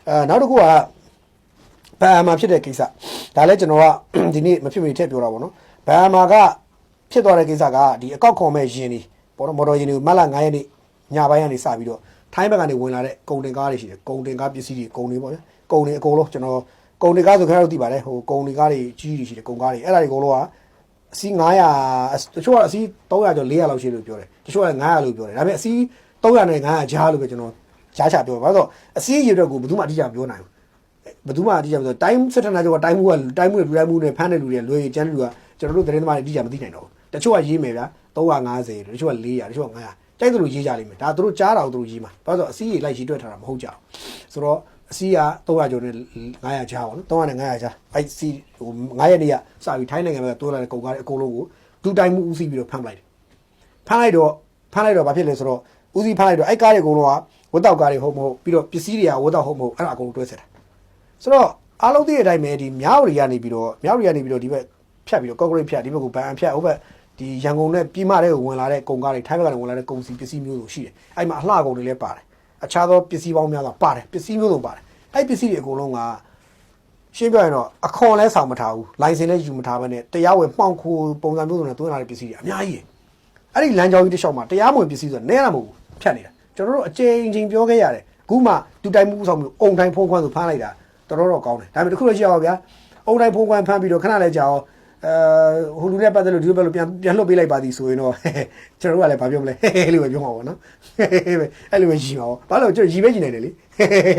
နောက်တစ်ခုကဘာမှဖြစ်တဲ့ကိစ္စဒါလည်းကျွန်တော်ကဒီနေ့မဖြစ်မနေထည့်ပြောတာပေါ့နော်ဘာမှကဖြစ်သွားတဲ့ကိစ္စကဒီအကောက်ခေါ်မဲ့ယင်ဒီပေါ်တော့မော်တော်ယင်တွေမလ9ရက်နေ့ညပိုင်းကနေစပြီးတော့ထိုင်းဘက်ကနေဝင်လာတဲ့ကုန်တင်ကားတွေရှိတယ်ကုန်တင်ကားပစ္စည်းတွေကုန်တွေပေါ့ဗျာကုန်တွေအကုန်လုံးကျွန်တော်ကုန်တွေကားဆိုခင်ဗျားတို့သိပါတယ်ဟိုကုန်တွေကားတွေကြီးတွေရှိတယ်ကုန်ကားတွေအဲ့ဒါတွေအကုန်လုံးကအစီး900တချို့ကအစီး300ကျော်400လောက်ရှိလို့ပြောတယ်တချို့က900လို့ပြောတယ်ဒါပေမဲ့အစီး300နဲ့900ကြားလို့ပဲကျွန်တော်ကြားချပြောဘာလို့အစီးရေအတွက်ကိုဘယ်သူမှအတိအကျပြောနိုင်ဘူးဘယ်သူမှအတိအကျပြောတိုင်းစစ်ထနာကျော်ကတိုင်းမှုတွေလူတိုင်းမှုနဲ့ဖမ်းတဲ့လူတွေလွယ်ကျန်းလူကကျွန်တော်တို့သတင်းသမားတွေအတိအကျမသိနိုင်တော့ဘူးတချို့ကရေးမယ်ဗျာ350တချို့က400တချို့က900ကြိုက်သလိုရေးကြလိမ့်မယ်ဒါသူတို့ကြားတာကိုသူတို့ရေးမှာဘာလို့အစီးရေလိုက်ရေးတွက်ထားတာမဟုတ်ကြဘူးဆိုတော့အစီးက300ကျော်နဲ့900ကြားပါနော်300နဲ့900ကြားအဲ့စီဟို9ရက်နေ့ကစပြီးထိုင်းနိုင်ငံဘက်ကတိုးလာတဲ့ကုန်ကားတွေအကုန်လုံးကိုဒူတိုင်းမှုဦးစီးပြီးတော့ဖမ်းလိုက်တယ်ဖမ်းလိုက်တော့ဘာဖြစ်လဲဆိုတော့ဦးစီးဖမ်းလိုက်တော့အဲ့ကားတွေအကုန်လုံးကဝတ်တောက်ကားတွေဟုတ်မဟုတ်ပြီးတော့ပစ္စည်းတွေကဝတ်တောက်ဟုတ်မဟုတ်အဲ့ဒါအကုန်လုံးတွဲဆက်တာဆိုတော့အားလုံးသိတဲ့အတိုင်းပဲဒီမြောက်ရီကနေပြီးတော့ဒီဘက်ဖြတ်ပြီးတော့ကော့ကရိတ်ဖြတ်ဒီဘက်ကိုဗန်ဖြတ်ဟိုဘက်ဒီရန်ကုန်နဲ့ပြည်မတွေကိုဝင်လာတဲ့ကုန်ကားတွေထိုင်းဘက်ကနေဝင်လာတဲ့ကုန်စည်ပစ္စည်းမျိုးစုံရှိတယ်အဲ့မှာအလှကုန်တွေလည်းပါတယ်အခြားသောပစ္စည်းပေါင်းများစွာပါတယ်ပစ္စည်းမျိုးစုံပါတယ်အဲ့ပစ္စည်းတွေအကုန်လုံးကရှင်းပြရင်တော့အခွန်လဲဆောင်မထားဘူးလိုင်စင်လည်းယူမထားဘဲနဲ့တရားဝင်မှောင်ခိုပုံစံမျိုးစုံနဲ့သွင်းလာတဲ့ပစ္စည်းတွေအများကြီးအဲ့ဒီလမ်းကြောင်းကြီးတစ်လျှောက်မှာတရားမဝင်ပစ္စည်းဆိုတာနဲတာမဟုတ်ဘူးဖြတ်နေတာကျွန်တော်တို့အချိန်ပြောခဲ့ရတယ်အခုမှတူတိုင်မှုဆောင်မျိုးအုံတိုင်းဖုံးခွန်းဆိုဖမ်းလိုက်တာတော်တော်ကောင်းတယ်ဒါပေမဲ့တခုတော့ရှိရပါဗျာအုံတိုင်းဖုံးခွန်းဖမ်းပြီးတော့ခဏလဲကြာအောင်ဟိုလူနဲ့ပတ်သက်လို့ဒီလိုပဲလို့ပြန်လွတ်ပေးလိုက်ပါသည်ဆိုရင်တော့ကျွန်တော်တို့ကလည်းဘာပြောမလဲဟဲလို့ပဲပြောမှာပေါ့နော်အဲ့လိုပဲရီပါဘာလို့ကျွန်တော်ရီပဲရီနိုင်တယ်လေ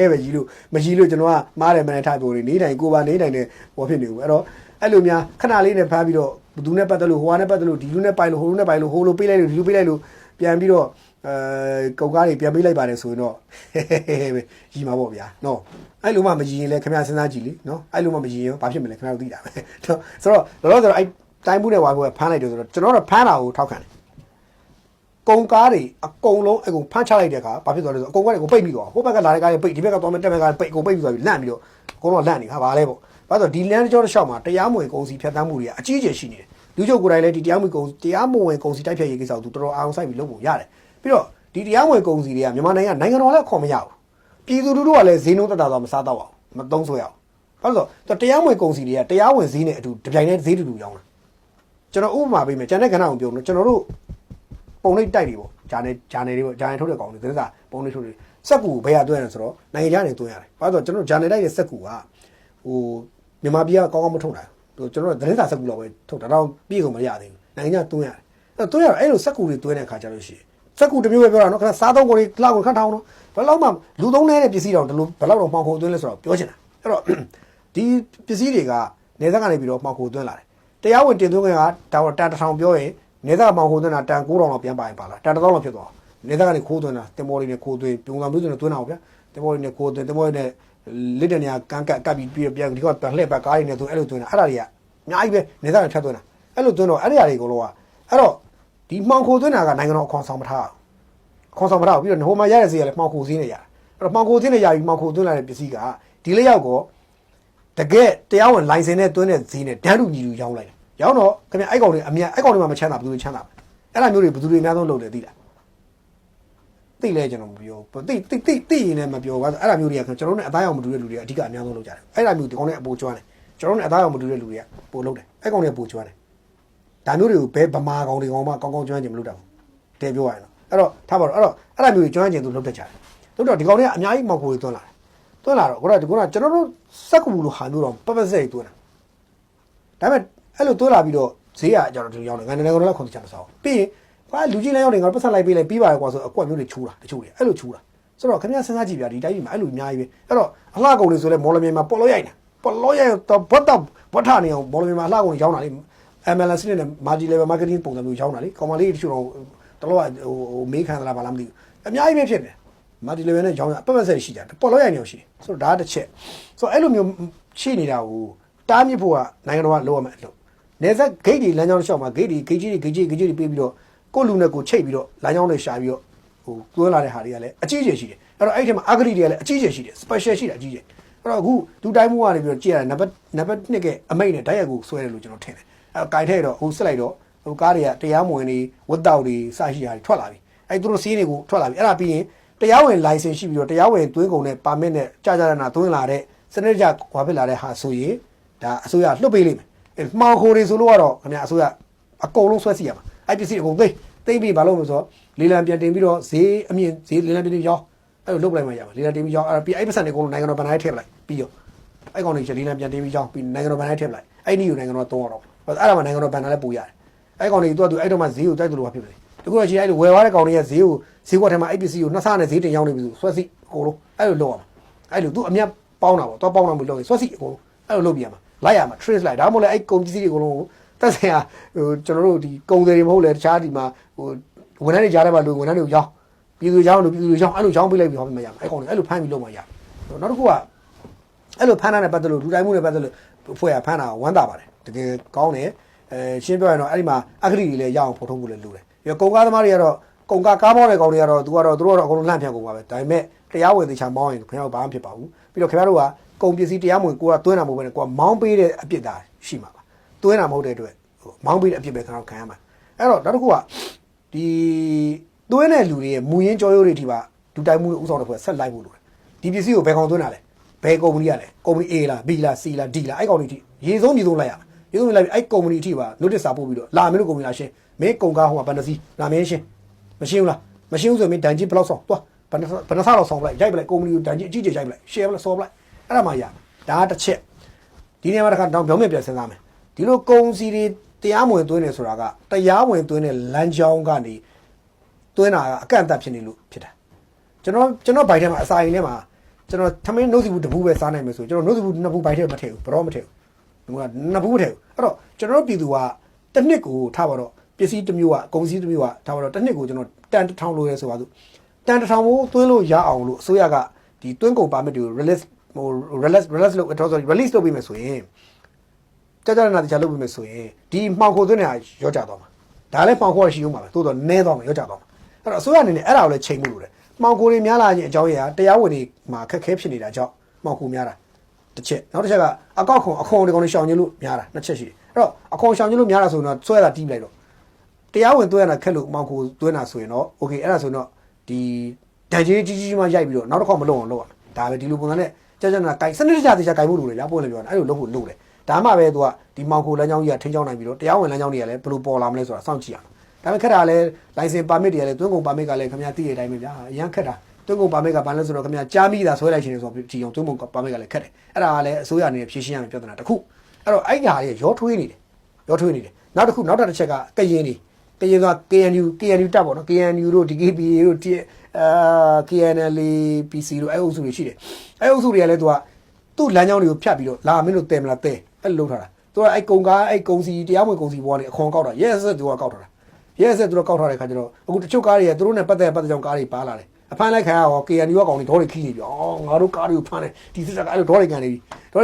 ပဲရီလို့မရီလို့ကျွန်တော်ကမားတယ်မနဲ့ထားပြောနေတိုင်းကိုပါနေတိုင်းနဲ့ဟောဖြစ်နေဘူးအဲ့တော့အဲ့လိုများခဏလေးနဲ့ဖမ်းပြီးတော့ဘသူနဲ့ပတ်သက်လို့ဟိုဟာနဲ့ပတ်သက်လို့ဒီလူနဲ့ပိုင်လို့ဟိုလူနဲ့ပိုင်လို့ဟိုလိုပေးလိုက်လို့ဒီလိုပေးလိုက်လို့ပြန်ပြီးတော့ကုန်ကားတွေပြန်ပေးလိုက်ပါတယ်ဆိုရင်တော့ပဲရီမှာပေါ့ဗျာနော်အဲ့လိုမှမရီရင်လည်းခင်ဗျားစဉ်းစားကြည့်လေနော်အဲ့လိုမှမရီရင်ဘာဖြစ်မလဲခင်ဗျားတို့သိတာပဲဆိုတော့လောလောဆယ်အဲ့တိုင်းမှုနဲ့ဝိုင်းဖို့ဖမ်းလိုက်တယ်ဆိုတော့ကျွန်တော်တို့ဖမ်းတာကိုထောက်ခံတယ်ကုန်ကားတွေအကုန်လုံးအကုန်ဖမ်းချလိုက်တဲ့အခါဘာဖြစ်သွားလဲဆိုအကုန်ကားတွေကိုပိတ်ပြီးတော့ဟိုဘက်ကလာတဲ့ကားတွေပိတ်ဒီဘက်ကသွားမဲ့တက်ဘက်ကပိတ်အကုန်ပိတ်ပြီးသွားပြီလန့်ပြီးတော့အကုန်လုံးလန့်နေဟာဘာလဲပေါ့ဘာလို့ဒီလမ်းကြောတစ်လျှောက်မှာတရားမဝင်ကုန်စည်ဖြတ်သန်းမှုတွေကအကြီးအကျယ်ရှိနေတယ်လူချုပ်ကိုယ်တိုင်လည်းဒီတရားမဝင်ကုန်စည်တိုက်ဖြတ်ရေးကိစ္စကိုသူတော်တော်အောင်ဆိုင်ပြီးလုပ်ဖို့ရတယ်ပြီးတော့ဒီတရားဝင်ကုန်စည်တွေကမြန်မာနိုင်ငံတော်လည်းခေါ်မရဘူးပြည်သူလူထုကလည်းဈေးနှုန်းတက်တာတော့မစားတော့အောင်မသုံးဆွဲအောင်ဘာလို့ဆိုတော့တရားဝင်ကုန်စည်တွေကတရားဝင်ဈေးနဲ့အတူတပြိုင်တည်းဈေးတူရောင်းတာကျွန်တော်ဥပမာပေးမယ်ကျန်တဲ့ကဏ္ဍကိုပြောလို့ကျွန်တော်တို့ပုံလေးတိုက်တွေပေါ့ဂျာနယ်တွေပေါ့ဂျာနယ်ထုတ်တဲ့ကောင်တွေသစ္စာပုံလေးထုတ်တွေစက်ကူဘယ်ရသွင်းရလဲဆိုတော့နိုင်ငံခြားနေသွင်းရတယ်ဘာလို့ဆိုတော့ကျွန်တော်ဂျာနယ်တိုက်တဲ့စက်ကူကဟိုမြန်မာပြည်ကကောင်းကောင်းမထုတ်နိုင်ဘူးကျွန်တော်တို့သတင်းစာစက်ကူတော့ပဲထုတ်တာတော့ပြည့်ကုန်မရသေးဘူးနိုင်ငံခြားသွင်းရတယ်သွင်းရအဲ့လိုစက်ကူတွေသွင်းတဲ့အခါကျလို့ရှိရင်စက်ကူတစ်မျိုးပဲပြောတာနော်ခဏစားသုံးကုန်တွေလောက်ကိုခန့်ထောင်တော့ဘယ်လောက်မှလူသုံးနေတဲ့ပစ္စည်းတော့ဘယ်လောက်တော့မှောင်ခိုသွင်းလဲဆိုတော့ပြောချင်တာအဲ့တော့ဒီပစ္စည်းတွေကနေသက်ကနေပြီးတော့မှောင်ခိုသွင်းလာတယ်တရားဝင်တင်သွင်းခွင့်ကဒါတော့တန်1000ပြောရင်နေသက်မှောင်ခိုသွင်းတာတန်9000လောက်ပြန်ပါရင်ပါလားတန်1000လောက်ဖြစ်သွားနေသက်ကနေခိုးသွင်းတာတင်မော်လေးနဲ့ခိုးသွင်းပြုံစံမျိုးစုံနဲ့သွင်းတာပေါ့ဗျာတင်မော်လေးနဲ့ခိုးသွင်းတင်မော်လေးနဲ့လက်တနေကန်းကပ်ပြီးပြန်ဒီကပြန်လှည့်ပတ်ကားတွေနဲ့သွင်းအဲ့လိုသွင်းတာအဲ့ဒါတွေကအများကြီးပဲနေသက်နဲ့ဖြတ်သွင်းတာအဲ့လိုသွင်းတော့အဲ့ဒီအရာတွေအကုန်လုံးကအဲ့တော့ဒီမှောင်ခိုသွင်းတာကနိုင်ငံတော်အခွန်ဆောင်မထားခွန်ဆောင်မထားပြီးတော့ဟိုမှာရတဲ့ဈေးကလည်းမှောင်ခိုဈေးနဲ့ရအဲ့တော့မှောင်ခိုဈေးနဲ့ရပြီးမှောင်ခိုသွင်းလာတဲ့ပစ္စည်းကဒီလေးရောက်တော့တကယ်တရားဝင်လိုင်စင်နဲ့သွင်းတဲ့ဈေးနဲ့တန်းတူညီတူရောင်းလိုက်တယ်ရောင်းတော့ခင်ဗျအဲ့ကောင်တွေအမြတ်အဲ့ကောင်တွေမှမချမ်းသာဘူးသူတွေချမ်းသာအဲ့ဒါမျိုးတွေဘယ်သူတွေအများဆုံးလုပ်တယ်သိလားသိလဲကျွန်တော်မပြောသိရင်လည်းမပြောပါဆိုအဲ့ဒါမျိုးတွေကကျွန်တော်တို့နဲ့အသားရောင်မတူတဲ့လူတွေကအဓိကအများဆုံးလုပ်ကြတယ်အဲ့ဒါမျိုးဒီကောင်တွေအပိုကျွမ်းတယ်ကျွန်တော်တို့နဲ့အသားရောင်မတူတဲ့လူတွေကပိုလုပ်တယ်အဲ့ကောင်တွေပိုကျွမ်းတယ်ဒါမျိုးတွေကိုဘယ်ဗမာကောင်တွေကောင်မှကောင်းကောင်းကျွမ်းကျင်မလုပ်တတ်ဘူးတဲပြောရရင်တော့အဲ့တော့ထားပါတော့အဲ့ဒါမျိုးတွေကျွမ်းကျင်သူလုပ်တတ်ကြတယ်တို့တော့ဒီကောင်တွေကအများကြီးမှောင်ခိုတွေသွင်းလာတယ်သွင်းလာတော့ခုနကျွန်တော်တို့စက်ကူလိုဟာမျိုးတော့ပပစက်တွေသွင်းတာဒါပေမဲ့အဲ့လိုသွင်းလာပြီးတော့ဈေးကကျွန်တော်တို့ရောင်းတယ်ငါနိုင်ငံတော်လည်းခွန်ချမ်းမစားဘူးပြီးရင်ဘာလူကြီးလည်းရောက်နေငါပတ်ဆက်လိုက်ပေးလိုက်ပြီးပါတယ်ကွာဆိုအကွက်မျိုးတွေချိုးတာတချို့တွေအဲ့လိုချိုးတာဆိုတော့ခင်ဗျားစဉ်းစားကြည့်ဗျာဒီတိုင်းမှာအဲ့လိုအများကြီးပဲအဲ့တော့အလှကုန်တွေဆိုလဲမော်လမြိုင်မှာပေါ်လို့ရိုက်တာပေါ်လို့ရိုက်တော့ဘတ်ထနေအောင်မော်လမြိုင်မှာအလှကုန်တွေရောင်းတာလေ MLS နဲ့ multi level marketing ပုံစံမျိုးရောင်းတာလေကောင်မလေးတချို့တော့တလောကဟိုမေးခံသလားဘာလားမသိဘူးအများကြီးပဲဖြစ်တယ် multi level နဲ့ရောင်းတာပတ်ဆက်ရှိကြတယ်ပေါ်လို့ရိုက်နေအောင်ရှိဆိုတော့ဒါတစ်ချက်ဆိုတော့အဲ့လိုမျိုးရှိနေတာကိုတားမြစ်ဖို့ကနိုင်ငံတော်ကလုပ်ရမယ်အလုပ်နေဆက်ဂိတ်တွေလမ်းကြောင်းတစ်လျှောက်မှာဂိတ်တွေပေးပြီးတော့ကိုလူနဲ့ကိုချိတ်ပြီးတော့လမ်းကြောင်းတွေရှာပြီးတော့ဟိုသွင်းလာတဲ့ဟာတွေကလည်းအကြီးကျယ်ရှိတယ်အဲ့တော့အဲ့ဒီထဲမှာအဂရိတွေကလည်းအကြီးကျယ်ရှိတယ် special ရှိတယ်အကြီးကျယ်အဲ့တော့အခုဒူတိုင်းမှုကနေပြီးတော့ကြည့်ရတာနံပါတ်2ကအမိတ်နဲ့ဓာတ်ရိုက်ကိုဆွဲတယ်လို့ကျွန်တော်ထင်တယ်အဲ့တော့ကင်ထဲတော့ဟိုစစ်လိုက်တော့ဟိုကားတွေကတရားမဝင်တွေဝတ်တောက်တွေစရှိတာတွေထွက်လာပြီအဲ့သူတို့စီးတွေကိုထွက်လာပြီအဲ့ဒါပြီးရင် တရားဝင် license ရှိပြီးတော့တရားဝင်သွင်းကုန်တဲ့ permit နဲ့ကြာကြာနာသွင်းလာတဲ့စနစ်တကျဟွာဖြစ်လာတဲ့ဟာဆိုရင်ဒါအစိုးရလွှတ်ပေးလိမ့်မယ်မှောင်ခိုတွေဆိုလို့ကတော့ခင်ဗျာအစိုးရအကုန်လုံးဆွဲစီရမှာအဲ့ပစ္စည်းအကုန်သိပြီးဘာလို့မဆိုလေလံပြန်တင်ပြီးတော့ဈေးအမြင့်ဈေးလေလံတင်ပြီးရောအဲ့လိုလုပ်လိုက်မှရမှာလေလံတင်ပြီးရောအဲ့ပြီးအဲ့ပတ်စံတွေအကုန်လုံးနိုင်ငံတော်ဗန်တိုင်းထည့်ပလိုက်ပြီးရောအဲ့ကောင်တွေလေလံပြန်တင်ပြီးရောပြီးနိုင်ငံတော်ဗန်တိုင်းထည့်ပလိုက်အဲ့ဒီကိုနိုင်ငံတော်300တော့အဲ့ဒါမှနိုင်ငံတော်ဗန်တိုင်းလည်းပို့ရတယ်အဲ့ကောင်တွေသူကသူအဲ့တော့မှဈေးကိုတိုက်တယ်လို့ဖြစ်တယ်တကူတော့ကြီးအဲ့လိုဝယ်သွားတဲ့ကောင်တွေကဈေးကိုဈေးကွက်ထဲမှာအဲ့ပစ္စည်းကိုနှစ်ဆနဲ့ဈေးတင်ရောက်နေပြီဆိုဆွဲစီအကုန်လုံးအဲ့လိုလုပ်ရမှာအဲ့လိုသူအမြတ်ပေါင်းတာပေါ့တော့ပေါင်းတာမလို့ဆွဲစီအကုန်လုံးအဲ့လိုလုပ်ပြရမှာလိုက်ရမှာ trace လိုက်ဒါမှမဟုတ်လေအဲ့ကုန်ပစ္စည်းတွေအကုန်လုံးကိုတက်ဆိုင်ဟာဟိုကျွန်တော်တို့ဒီကုန်တွေမဟုတ်လေတခြားဒီမှာဟိုဝန်ထမ်းတွေကြားထဲမှာလူဝန်ထမ်းတွေကိုရောင်းပြည်သူရောင်းလို့ပြည်သူရောင်းအဲ့လိုရောင်းပေးလိုက်ပြီးဟောပြမရမှာအဲ့ကောင်တွေအဲ့လိုဖမ်းပြီးလုပ်မှရနောက်တစ်ခုကအဲ့လိုဖမ်းတာနဲ့ပတ်သက်လို့လူတိုင်းမှုနဲ့ပတ်သက်လို့ဖွဲ့ရဖမ်းတာဝမ်းသာပါတယ်တကယ်ကောင်းတယ်ရှင်းပြောရင်တော့အဲ့ဒီမှာအဂတိတွေလည်းရအောင်ဖော်ထုတ်ဖို့လည်းလိုတယ်ပြီးတော့ကုန်ကားသမားတွေကတော့ကုန်ကားကားမောင်းတဲ့ကောင်တွေကတော့သူတို့ကတော့အကုန်လုံးလှန့်ဖြန့်ကုန်ပါပဲဒါပေမဲ့တရားဝင်သေချာမောင်းရင်ခင်ဗျားတို့ဘာမှဖြစ်ပါဘူးပြီးတော့ခင်ဗျားတို့ကကုန်ပစ္စည်းတရားမဝင်ကိုကသွင်းတာမဟုတ်ဘဲနဲ့ကိုကမောင်းပေးတဲ့အပြစ်သားရှိမှာပါသွင်းတာမဟုတ်တဲ့အတွက်မောင်းပေးတဲ့အပြစ်ပဲခင်ဗျားတို့ခံရမှာအဲ့တော့နောက်တစ်ခုကဒီသွင်းတဲ့လူတွေရဲ့မူရင်းကြောရိုးတွေဒီပါဒူတိုင်းမှုဥဆောင်တဲ့ဖွဲ့ဆက်လိုက်ဖို့လိုတယ်ဒီပစ္စည်းကိုဘယ်ကောင်သွင်းတာလဲဘယ်ကုမ္ပဏီကလဲကုမ္ပဏီ A လား B လား C လား D လားအဲ့ကောင်တွေထိရေဆုံးမြေဆုံးလိုက်ရမှာရေဆုံးလိုက်ပြီးအဲ့ကုမ္ပဏီအထိပါ notice စာပို့ပြီးတော့လာမင်းတို့ကုမ္ပဏီလာရှင်းမင်းကုန်ကားဟိုကဘန်နစီလာမင်းရှင်းမရှင်းဘူးလားမရှင်းဘူးဆိုရင်မင်းဒဏ်ကြီးဘယ်လောက်ဆောင်သွားဘယ်နှဆလောက်ဆောင်ပလိုက်ရိုက်ပလိုက်ကုမ္ပဏီကိုဒဏ်ကြီးအကြီးကြီးရိုက်ပလိုက် share ပလိုက်ဆော်ပလိုက်အဲ့ဒါမှရဒါကတစ်ချက်ဒီနေရာမှာတစ်ခါတောင်ပြောင်းမြပြန်စဉ်းစားမယ်ဒီလိုကုန်စီတွေတရားဝင်သွင်းနေဆိုတာကတရားဝင်သွင်းတဲ့လမ်းကြောင်းကနေသွင်းတာကအကန့်အသတ်ဖြစ်နေလို့ဖြစ်တာကျွန်တော်ဘိုက်ထဲမှာအစာရင်ထဲမှာကျွန်တော်သမင်းနှုတ်စီဘူးတပူးပဲစားနိုင်မယ်ဆိုကျွန်တော်နှုတ်စီဘူးနှစ်ပူးဘိုက်ထဲမထည့်ဘူးဘရောမထည့်ဘူးငါနှစ်ပူးမထည့်ဘူးအဲ့တော့ကျွန်တော်ပြည်သူကတစ်နှစ်ကိုထားပါတော့ပစ္စည်းတစ်မျိုးကကုန်စည်တစ်မျိုးကထားပါတော့တစ်နှစ်ကိုကျွန်တော်တန်1000လို့ရဲဆိုပါစို့တန်1000ကိုသွင်းလို့ရအောင်လို့အစိုးရကဒီသွင်းကုန်ပါမစ်တွေကို release ဟို release လုပ်တော့ release လုပ်ပေးမယ်ဆိုရင်ကြာကြာနာတခြားလုပ်ပေးမယ်ဆိုရင်ဒီမှောင်ခိုသွင်းနေတာရောကြသွားမှာဒါလည်းမှောင်ခိုရရှိဦးမှာပဲသို့တော့နည်းသွားမှာရောကြသွားမှာအဲ့တော့အစိုးရအနေနဲ့အဲ့ဒါကိုလည်းချိန်မှုလို့တယ်မှောင်ခိုတွေများလာခြင်းအကြောင်းအရာတရားဝင်တွေမှာခက်ခဲဖြစ်နေတာကြောင့်မှောင်ခိုများတာတစ်ချက်နောက်တစ်ချက်ကအကောက်ခွန်အခွန်တွေကောင်တွေရှောင်ကျဉ်လို့များတာနှစ်ချက်ရှိတယ်အဲ့တော့အခွန်ရှောင်ကျဉ်လို့များတာဆိုရင်တော့ဆွဲတာတီးပလိုက်တော့တရားဝင်သွင်းရတာခက်လို့မှောင်ခိုသွင်းတာဆိုရင်တော့ okay အဲ့ဒါဆိုရင်တော့ဒီဒဏ်ကြီးကြီးမှရိုက်ပြီးတော့နောက်တစ်ခေါက်မလုပ်အောင်လုပ်ရမယ်ဒါပဲဒီလိုပုံစံနဲ့ကြာကြာနာကိုင်စနစ်တကျသေချာကိုင်ဖို့လိုတယ်ဗျာပို့လည်းပြောတယ်အဲ့လိုလုပ်ဖို့လိုတယ်ဒါမှပဲသူကဒီမှောင်ခိုလမ်းကြောင်းကြီးကထိန်းချောင်းနိုင်ပြီးတော့တရားဝင်လမ်းကြောင်းတွေကလည်းဘယ်လိုပေါ်လာမလဲဆိုတာစောင့်ကြည့်ရအောင်ဒါပေမဲ့ခက်တာလည်း license permit တွေကလည်းသွင်းကုန် permit ကလည်းခင်ဗျာသိတဲ့အတိုင်းပဲဗျာအရန်ခက်တာသွင်းကုန် permit ကဘာလဲဆိုတော့ခင်ဗျာကြားမိတာဆွဲလိုက်ခြင်းဆိုတော့ဒီအောင်သွင်းကုန် permit ကလည်းခက်တယ်အဲ့ဒါကလည်းအစိုးရအနေနဲ့ဖြေရှင်းရမယ့်ပြဿနာတစ်ခုအဲ့တော့အဲ့ညာတွေရောထွေးနေတယ်နောက်တစ်ချက်ကကရင်တွေက KNU တက်ပေါ့နော် KNU တို့ DKPA တို့ KNLA PC တို့အဲ့အုပ်စုတွေရှိတယ်အဲ့အုပ်စုတွေကလည်းသူ့လမ်းကြောင်းတွေကိုဖြတ်ပြီးတော့လာမင်းတို့တဲမလားတဲအဲ့လိုလုပ်ထားတာသူကအဲ့ကုံကားအဲ့ကုံစီတရားမဝင်ကုံစီဘွားတွေအခွန်ကောက်တာရဲဆက်သူကကောက်ထားတာရဲဆက်သူကကောက်ထားတဲ့ခါကျတော့အခုတချို့ကားတွေကသူတို့နဲ့ပတ်သက်ကြောင်ကားတွေပါလာတယ်အဖမ်းလိုက်ခံရတော့ KNU ကကောင်တွေဒေါ်တွေခီးနေပြီအော်ငါတို့ကားတွေကိုဖမ်းတယ်ဒီစစ်တပ်ကအဲ့လိုဒေါ်တွေ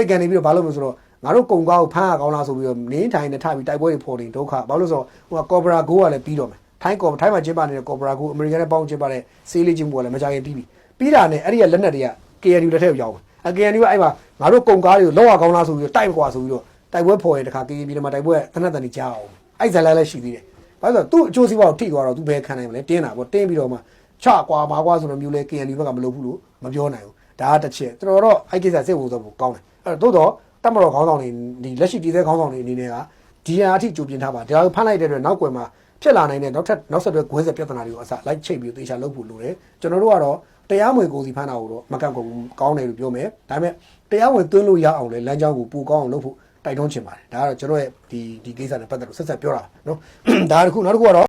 ကန်နေပြီးတော့ဘာလို့မလဲဆိုတော့ငါတို့ကုံကားကိုဖမ်းရကောင်းလားဆိုပြီးတော့နင်းထိုင်နဲ့ထပြီးတိုက်ပွဲတွေဖော်နေဒုက္ခဘာလို့ဆိုတော့ဟိုကကော်ဘရာဂိုးကလည်းပြီးတော့မယ်ထိုင်းမှာကျင်းပနေတဲ့ကော်ဘရာဂိုးအမေရိကန်နဲ့ပေါင်းကျင်းပတဲ့ဆေးလေးချင်းဘူးကလည်းမကြခင်ပြီးတာနဲ့အဲ့ဒီကလက်နက်တွေက KNU လက်ထက်ကိုရောက်တယ်KNU ကအဲ့မှာငါတို့ကုံကားတွေကိုလောက်ရကောင်းလားဆိုပြီးတော့တိုက်ကွာဆိုပြီးတော့တိုက်ပွဲဖော်ရင်တခါ KNU ပြည်မှာတိုက်ပွဲသနက်တန်ကြီးကြားအောင်အဲ့ဇာလိုက်လည်းရှိသေးတယ်ဘာလို့ဆိုတော့သူ့အကျိုးစီးပွားကိုထိသွားတော့သူဘယ်ခံနိုင်မလဲတင်းတာပေါ့တင်းပြီးတော့မှချကွာမာကွာဆိုတော့မျိုးလဲ KNU ဘက်ကမလုပ်ဘူးလို့မပြောနိုင်ဘူးဒါကတစ်ချက်တော်တော့အဲ့ကိစ္စစိတ်ဝင်စားဖို့ကောင်းတယ်အဲ့တော့သို့တော့တမတော်ခေါင်းဆောင်တွေဒီလက်ရှိတည်တဲ့ခေါင်းဆောင်တွေအနေနဲ့ကဒီဟာအထိကြိုပြင်ထားပါဒါကိုဖမ်းလိုက်တဲ့အတွက်နောက်ကွယ်မှာဖြစ်လာနိုင်တဲ့နောက်ဆက်တွဲဂွင်းဆက်ပြဿနာတွေကိုအစလိုက်ချိတ်ပြီးသေချာလုပ်ဖို့လိုတယ်ကျွန်တော်တို့ကတော့တရားဝင်ကိုစီဖမ်းတာကိုတော့မကန့်ကွက်ဘူးကောင်းတယ်လို့ပြောမယ်ဒါပေမဲ့တရားဝင်သွင်းလို့ရအောင်လေလမ်းကြောင်းကိုပိုကောင်းအောင်လုပ်ဖို့တိုက်တွန်းချင်ပါတယ်ဒါကတော့ကျွန်တော်ရဲ့ဒီကိစ္စနဲ့ပတ်သက်လို့ဆက်ပြောတာနော်ဒါကတစ်ခုနောက်တစ်ခုကတော့